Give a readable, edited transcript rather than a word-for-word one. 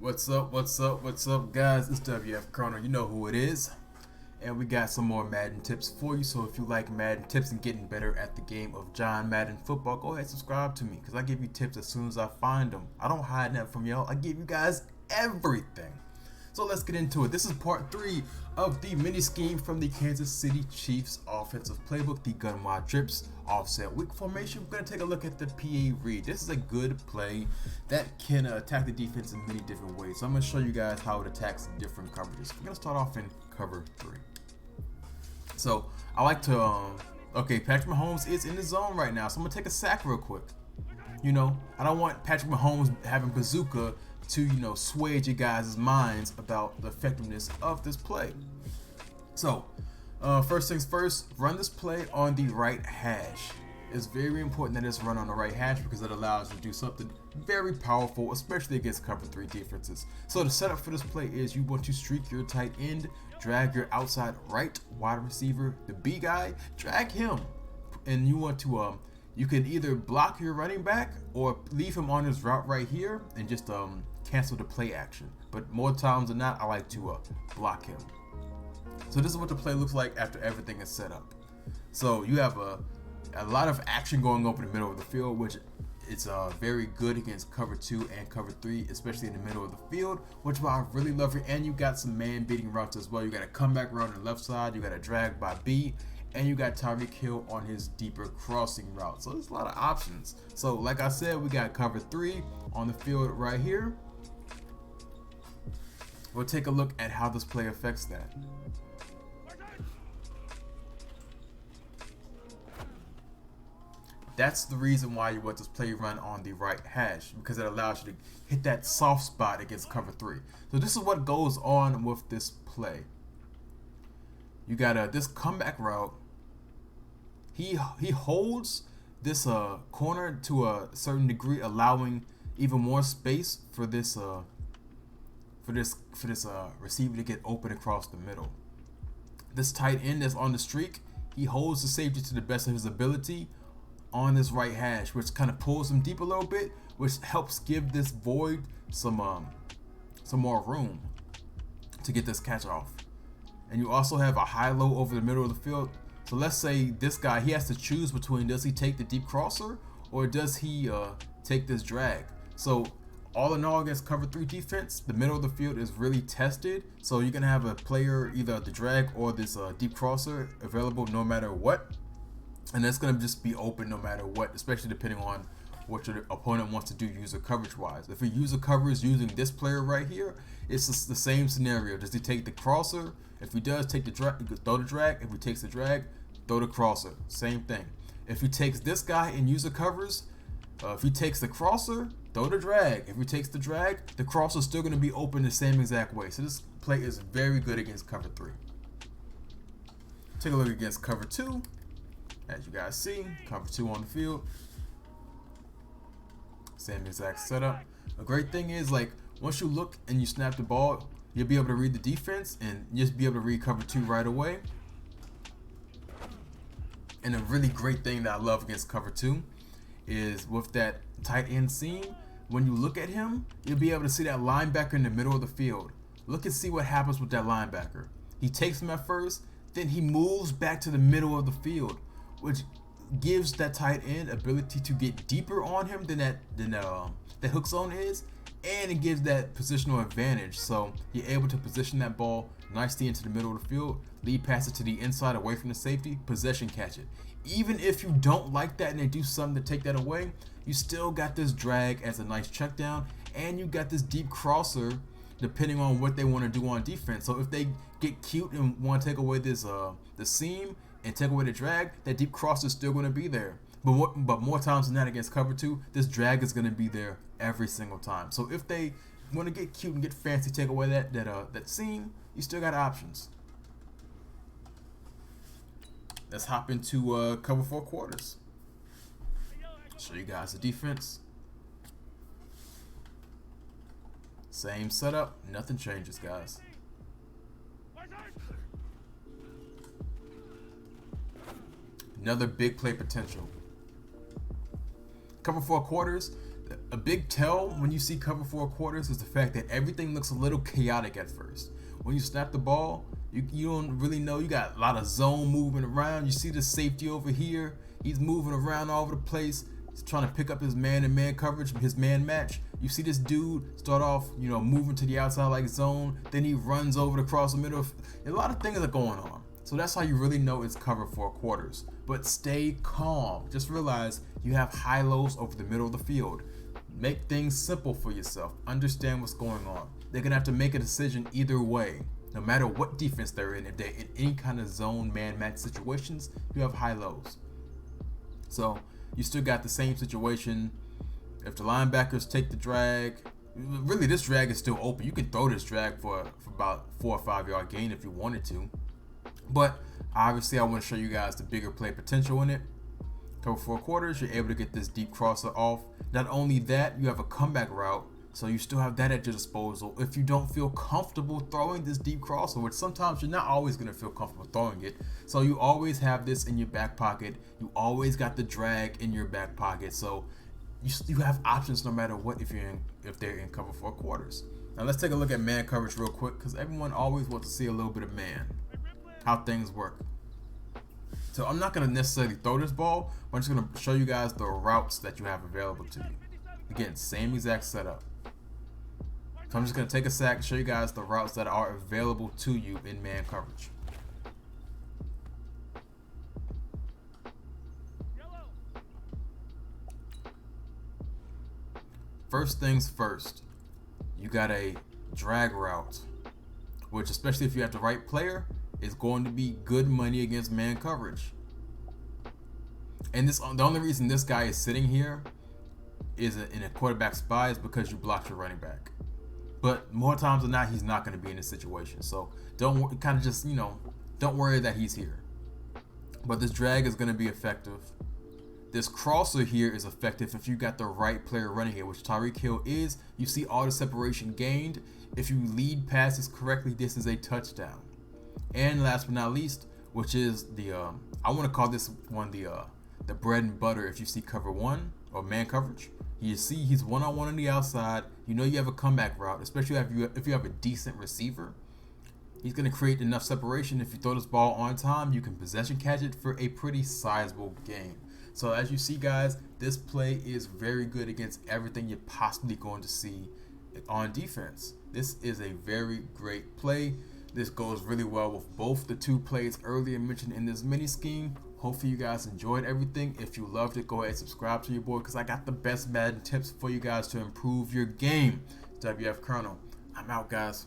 What's up, guys? It's WF Corner. You know who it is. And we got some more Madden tips for you. So if you like Madden tips and getting better at the game of John Madden football, go ahead and subscribe to me, because I give you tips as soon as I find them. I don't hide that from y'all. I give you guys everything. So let's get into it. This is part 3 of the mini scheme from the Kansas City Chiefs offensive playbook, the gun wide trips offset weak formation. We're going to take a look at the PA read. This is a good play that can attack the defense in many different ways. So I'm going to show you guys how it attacks different coverages. We're going to start off in cover 3. So I like to, okay, Patrick Mahomes is in the zone right now. So I'm going to take a sack real quick. You know, I don't want Patrick Mahomes having bazooka to, sway your guys' minds about the effectiveness of this play. So, first things first, run this play on the right hash. It's very important that it's run on the right hash because it allows you to do something very powerful, especially against cover 3 defenses. So the setup for this play is you want to streak your tight end, drag your outside right wide receiver, the B guy, drag him, and you want to you can either block your running back or leave him on his route right here and just cancel the play action. But more times than not, I like to block him. So this is what the play looks like after everything is set up. So you have a lot of action going up in the middle of the field, which it's very good against cover 2 and cover 3, especially in the middle of the field, which is why I really love it. And you got some man beating routes as well. You got a comeback route on the left side, you got a drag by B, and you got Tyreek Hill on his deeper crossing route. So there's a lot of options. So like I said, we got cover 3 on the field right here. We'll take a look at how this play affects that. That's the reason why you want this play run on the right hash, because it allows you to hit that soft spot against cover 3. So this is what goes on with this play. You got this comeback route. He holds this corner to a certain degree, allowing even more space for this receiver to get open across the middle. This tight end that's on the streak, he holds the safety to the best of his ability on this right hash, which kind of pulls him deep a little bit, which helps give this void some more room to get this catch off. And you also have a high-low over the middle of the field. So let's say this guy, he has to choose between, does he take the deep crosser or does he take this drag? So all in all, against cover 3 defense, the middle of the field is really tested. So you're going to have a player, either the drag or this deep crosser, available no matter what. And that's going to just be open no matter what, especially depending on what your opponent wants to do user coverage wise. If your user coverage using this player right here, it's just the same scenario. Does he take the crosser? If he does, take the drag, throw the drag. If he takes the drag, throw the crosser. Same thing. If he takes this guy and user covers, if he takes the crosser, throw the drag. If he takes the drag, the crosser is still going to be open the same exact way. So this play is very good against cover 3. Take a look against cover 2. As you guys see, cover 2 on the field. Same exact setup. A great thing is, like, once you look and you snap the ball, you'll be able to read the defense and just be able to read cover 2 right away. And a really great thing that I love against cover 2 is with that tight end seam, when you look at him, you'll be able to see that linebacker in the middle of the field. Look and see what happens with that linebacker. He takes him at first, then he moves back to the middle of the field, which gives that tight end ability to get deeper on him than that hook zone is, and it gives that positional advantage. So you're able to position that ball nicely into the middle of the field, lead pass it to the inside away from the safety, possession catch it. Even if you don't like that and they do something to take that away, you still got this drag as a nice check down, and you got this deep crosser depending on what they want to do on defense. So if they get cute and want to take away this the seam and take away the drag, that deep cross is still going to be there. But more times than that against cover 2, this drag is going to be there every single time. So if they want to get cute and get fancy, take away that seam, you still got options. Let's hop into cover 4 quarters. Show you guys the defense. Same setup, nothing changes, guys. Another big play potential. Cover 4 quarters, A big tell when you see cover 4 quarters is the fact that everything looks a little chaotic at first. When you snap the ball, you don't really know. You got a lot of zone moving around. You see the safety over here. He's moving around all over the place. He's trying to pick up his man-to-man coverage, his man match. You see this dude start off, moving to the outside like zone. Then he runs over across the middle. A lot of things are going on. So that's how you really know it's cover 4 quarters. But stay calm. Just realize you have high-lows over the middle of the field. Make things simple for yourself. Understand what's going on. They're going to have to make a decision either way. No matter what defense they're in, if they're in any kind of zone man-match situations, you have high-lows. So you still got the same situation. If the linebackers take the drag, really this drag is still open. You can throw this drag for about 4 or 5 yard gain if you wanted to. But obviously I want to show you guys the bigger play potential in it. Cover 4 quarters, you're able to get this deep crosser off. Not only that, you have a comeback route, so you still have that at your disposal. If you don't feel comfortable throwing this deep crosser, which sometimes you're not always going to feel comfortable throwing it, so you always have this in your back pocket. You always got the drag in your back pocket, so you have options no matter what if they're in cover 4 quarters. Now let's take a look at man coverage real quick, because everyone always wants to see a little bit of man, how things work. So I'm not going to necessarily throw this ball, but I'm just going to show you guys the routes that you have available to you. Again, same exact setup. So I'm just going to take a sec and show you guys the routes that are available to you in man coverage. First things first, you got a drag route, which especially if you have the right player, is going to be good money against man coverage. And the only reason this guy is sitting here is in a quarterback spy is because you blocked your running back. But more times than not, he's not going to be in this situation. So don't worry that he's here. But this drag is going to be effective. This crosser here is effective if you got the right player running it, which Tyreek Hill is. You see all the separation gained. If you lead passes correctly, this is a touchdown. And last but not least, which is I want to call this one the bread and butter. If you see cover 1 or man coverage, you see he's one-on-one on the outside. You know you have a comeback route, especially if you have a decent receiver. He's going to create enough separation. If you throw this ball on time, you can possession catch it for a pretty sizable gain. So as you see, guys, this play is very good against everything you're possibly going to see on defense. This is a very great play. This goes really well with both the 2 plays earlier mentioned in this mini scheme. Hopefully you guys enjoyed everything. If you loved it, go ahead and subscribe to your boy, because I got the best Madden tips for you guys to improve your game. WF Colonel. I'm out, guys.